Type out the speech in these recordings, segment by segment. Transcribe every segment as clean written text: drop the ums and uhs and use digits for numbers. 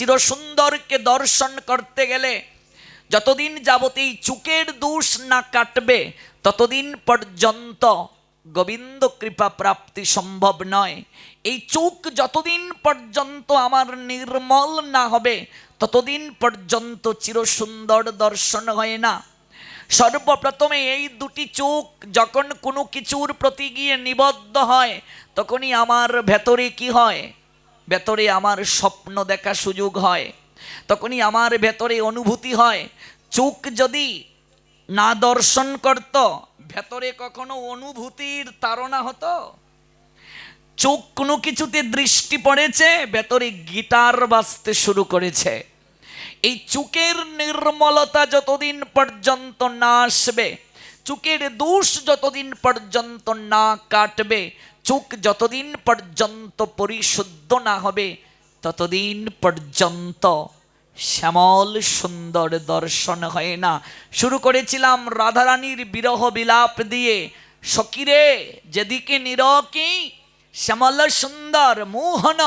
চিরসুন্দরকে দর্শন করতে গেলে যতদিন যাবত এই চোখের দোষ না কাটবে ততদিন পর্যন্ত গোবিন্দ কৃপা প্রাপ্তি সম্ভব নয়। এই চোখ যতদিন পর্যন্ত আমার নির্মল না হবে ততদিন পর্যন্ত চিরসুন্দর দর্শন হয় না। সর্বপ্রথমে এই দুটি চোখ যখন কোনো কিছুর প্রতি গিয়ে নিবদ্ধ হয় তখনই আমার ভেতরে কি হয়, ভেতরে আমার স্বপ্ন দেখা সুযোগ হয়, তখনই আমার ভেতরে অনুভূতি হয়। চোখ যদি না দর্শন করত ভেতরে কখনো অনুভূতির তাড়না হতো? চোখ কোনো কিছুতে দৃষ্টি পড়েছে, ভেতরে গিটার বাজতে শুরু করেছে। এই চোখের নির্মলতা যতদিন পর্যন্ত না আসবে, চোখের দোষ যতদিন পর্যন্ত না কাটবে, চোখ যতদিন পর্যন্ত পরিশুদ্ধ না হবে ততদিন পর্যন্ত শ্যামল সুন্দর দর্শন হয় না। শুরু করেছিলাম রাধারানীর বিরহ বিলাপ দিয়ে, সখীরে যেদিকে নিরকি শ্যামল সুন্দর মোহন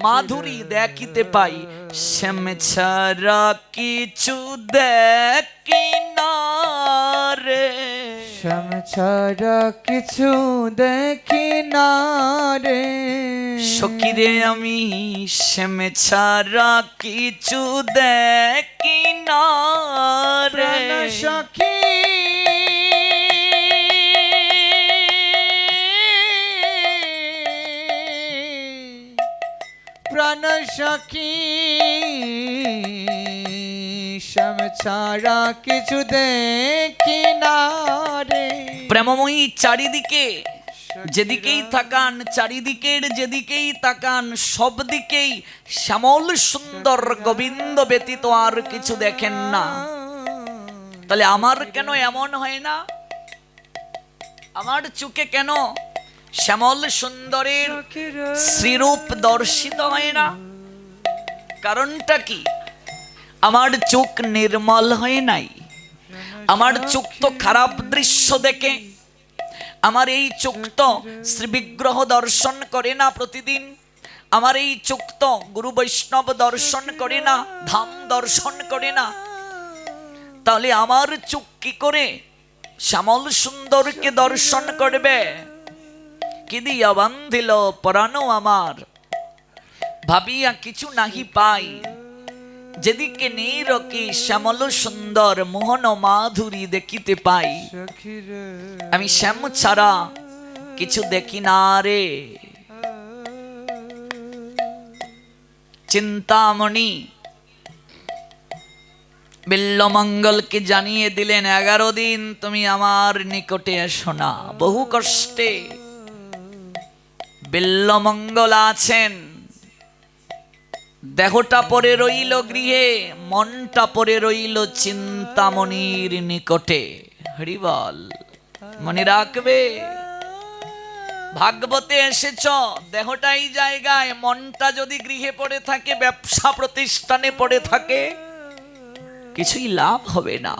মাধুরী দেখিতে পাই, শ্যাম ছাড়া কিছু দেখি না রে, শ্যাম ছাড়া কিছু দেখি না রে, সখীরে আমি শ্যাম ছাড়া কিছু দেখি না রে, সখী প্রাণ সখী শ্যাম ছাড়া কিছু দেখি না রে। প্রেমময়ী চারিদিকে যেদিকেই তাকান, চারিদিকের যেদিকেই তাকান সব দিকেই শ্যামল সুন্দর গোবিন্দ ব্যতীত আর কিছু দেখেন না। তাহলে আমার কেন এমন হয় না? আমার চোখে কেন শ্যামল সুন্দরের শ্রীরূপ দর্শিত হয় না? কারণটা কি? আমার চোখ নির্মল হয় নাই। আমার চোখ তো খারাপ দৃশ্য দেখে, আমার এই চোখ তো শ্রী বিগ্রহ দর্শন করে না প্রতিদিন, আমার এই চোখ তো গুরু বৈষ্ণব দর্শন করে না, ধাম দর্শন করে না। তাহলে আমার চোখ কি করে শ্যামল সুন্দরকে দর্শন করবে? কি দিয়া বান্ধিল পরাণ আমার, ভাবিয়া কিছু নাহি পাই, যেদিকে নিরকি শ্যামল সুন্দর মোহন মাধুরী দেখিতে পাই, আমি শ্যাম ছাড়া কিছু দেখি না রে। চিন্তামণি বিল্বমঙ্গলকে জানিয়ে দিলেন 11 দিন তুমি আমার নিকটে এসো না। বহু কষ্টে বিল্বমঙ্গল আছেন, দেহটা পড়ে রইল গৃহে, মনটা পড়ে রইল চিন্তামণির নিকটে। হরি বল। মনে রাখবে, ভাগবতে এসেছ, দেহটাই জায়গায়, মনটা যদি গৃহে পড়ে থাকে, ব্যবসা প্রতিষ্ঠানে পড়ে থাকে, কিছুই লাভ হবে না।